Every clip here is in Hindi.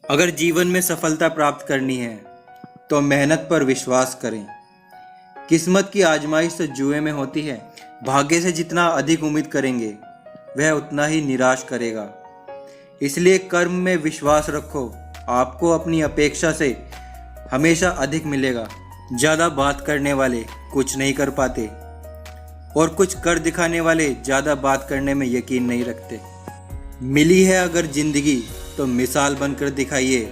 अगर जीवन में सफलता प्राप्त करनी है तो मेहनत पर विश्वास करें। किस्मत की आजमाइश तो जुए में होती है। भाग्य से जितना अधिक उम्मीद करेंगे वह उतना ही निराश करेगा। इसलिए कर्म में विश्वास रखो। आपको अपनी अपेक्षा से हमेशा अधिक मिलेगा। ज़्यादा बात करने वाले कुछ नहीं कर पाते और कुछ कर दिखाने वाले ज़्यादा बात करने में यकीन नहीं रखते। मिली है अगर जिंदगी तो मिसाल बनकर दिखाइए,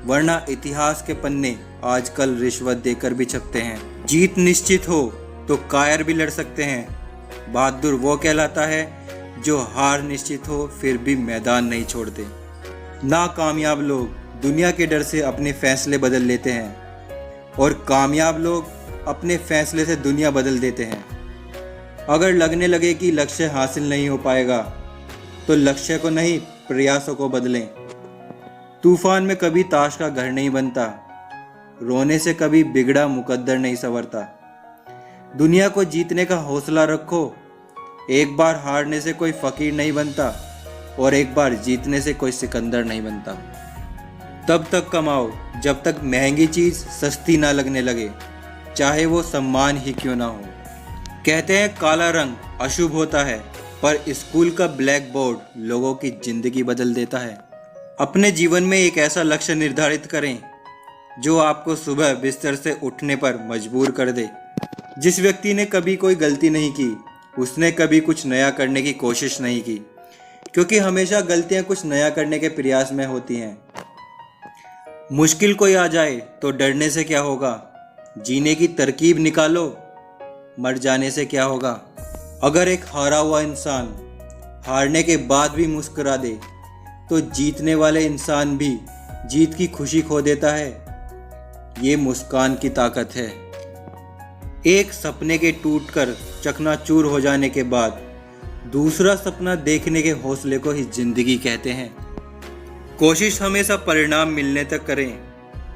वरना इतिहास के पन्ने आजकल रिश्वत देकर भी छपते हैं। जीत निश्चित हो तो कायर भी लड़ सकते हैं। बहादुर वो कहलाता है जो हार निश्चित हो फिर भी मैदान नहीं छोड़ते। नाकामयाब लोग दुनिया के डर से अपने फैसले बदल लेते हैं और कामयाब लोग अपने फैसले से दुनिया बदल देते हैं। अगर लगने लगे कि लक्ष्य हासिल नहीं हो पाएगा तो लक्ष्य को नहीं, प्रयासों को बदलें। तूफान में कभी ताश का घर नहीं बनता, रोने से कभी बिगड़ा मुकद्दर नहीं संवरता। दुनिया को जीतने का हौसला रखो। एक बार हारने से कोई फकीर नहीं बनता और एक बार जीतने से कोई सिकंदर नहीं बनता। तब तक कमाओ जब तक महंगी चीज सस्ती ना लगने लगे, चाहे वो सम्मान ही क्यों ना हो। कहते हैं काला रंग अशुभ होता है, पर स्कूल का ब्लैक बोर्ड लोगों की जिंदगी बदल देता है। अपने जीवन में एक ऐसा लक्ष्य निर्धारित करें जो आपको सुबह बिस्तर से उठने पर मजबूर कर दे। जिस व्यक्ति ने कभी कोई गलती नहीं की उसने कभी कुछ नया करने की कोशिश नहीं की, क्योंकि हमेशा गलतियां कुछ नया करने के प्रयास में होती हैं। मुश्किल कोई आ जाए तो डरने से क्या होगा, जीने की तरकीब निकालो। मर जाने से क्या होगा। अगर एक हारा हुआ इंसान हारने के बाद भी मुस्कुरा दे तो जीतने वाले इंसान भी जीत की खुशी खो देता है। ये मुस्कान की ताकत है। एक सपने के टूटकर चकनाचूर हो जाने के बाद दूसरा सपना देखने के हौसले को ही जिंदगी कहते हैं। कोशिश हमेशा परिणाम मिलने तक करें,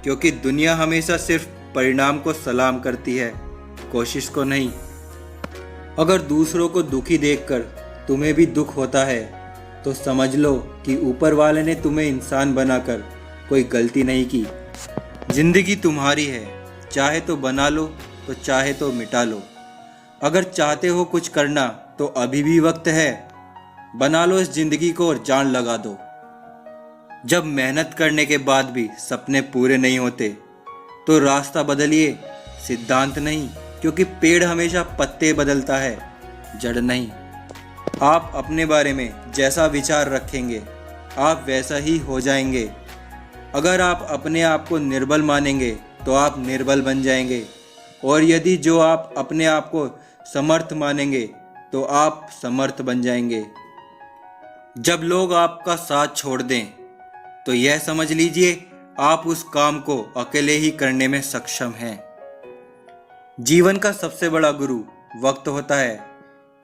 क्योंकि दुनिया हमेशा सिर्फ परिणाम को सलाम करती है, कोशिश को नहीं। अगर दूसरों को दुखी देखकर तुम्हें भी दुख होता है तो समझ लो कि ऊपर वाले ने तुम्हें इंसान बनाकर कोई गलती नहीं की। जिंदगी तुम्हारी है, चाहे तो बना लो तो चाहे तो मिटा लो। अगर चाहते हो कुछ करना तो अभी भी वक्त है। बना लो इस जिंदगी को और जान लगा दो। जब मेहनत करने के बाद भी सपने पूरे नहीं होते तो रास्ता बदलिए, सिद्धांत नहीं, क्योंकि पेड़ हमेशा पत्ते बदलता है, जड़ नहीं। आप अपने बारे में जैसा विचार रखेंगे आप वैसा ही हो जाएंगे। अगर आप अपने आप को निर्बल मानेंगे तो आप निर्बल बन जाएंगे, और यदि जो आप अपने आप को समर्थ मानेंगे तो आप समर्थ बन जाएंगे। जब लोग आपका साथ छोड़ दें तो यह समझ लीजिए आप उस काम को अकेले ही करने में सक्षम हैं। जीवन का सबसे बड़ा गुरु वक्त होता है,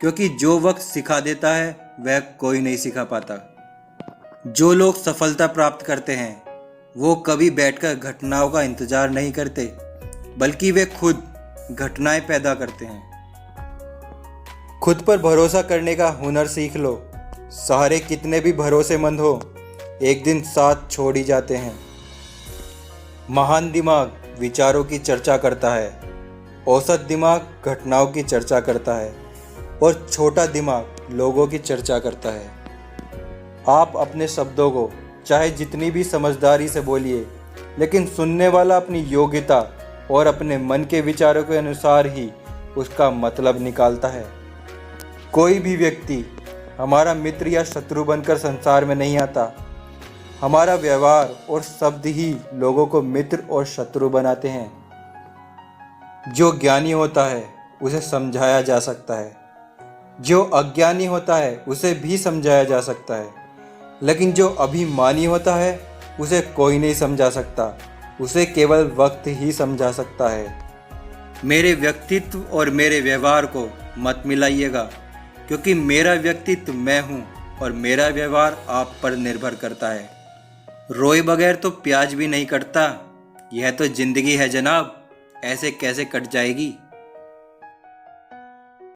क्योंकि जो वक्त सिखा देता है वह कोई नहीं सिखा पाता। जो लोग सफलता प्राप्त करते हैं वो कभी बैठकर घटनाओं का इंतजार नहीं करते, बल्कि वे खुद घटनाएं पैदा करते हैं। खुद पर भरोसा करने का हुनर सीख लो। सहारे कितने भी भरोसेमंद हो एक दिन साथ छोड़ ही जाते हैं। महान दिमाग विचारों की चर्चा करता है, औसत दिमाग घटनाओं की चर्चा करता है और छोटा दिमाग लोगों की चर्चा करता है। आप अपने शब्दों को चाहे जितनी भी समझदारी से बोलिए, लेकिन सुनने वाला अपनी योग्यता और अपने मन के विचारों के अनुसार ही उसका मतलब निकालता है। कोई भी व्यक्ति हमारा मित्र या शत्रु बनकर संसार में नहीं आता। हमारा व्यवहार और शब्द ही लोगों को मित्र और शत्रु बनाते हैं। जो ज्ञानी होता है उसे समझाया जा सकता है, जो अज्ञानी होता है उसे भी समझाया जा सकता है, लेकिन जो अभिमानी होता है उसे कोई नहीं समझा सकता, उसे केवल वक्त ही समझा सकता है। मेरे व्यक्तित्व और मेरे व्यवहार को मत मिलाइएगा, क्योंकि मेरा व्यक्तित्व मैं हूँ और मेरा व्यवहार आप पर निर्भर करता है। रोए बगैर तो प्याज भी नहीं कटता। यह तो जिंदगी है जनाब, ऐसे कैसे कट जाएगी।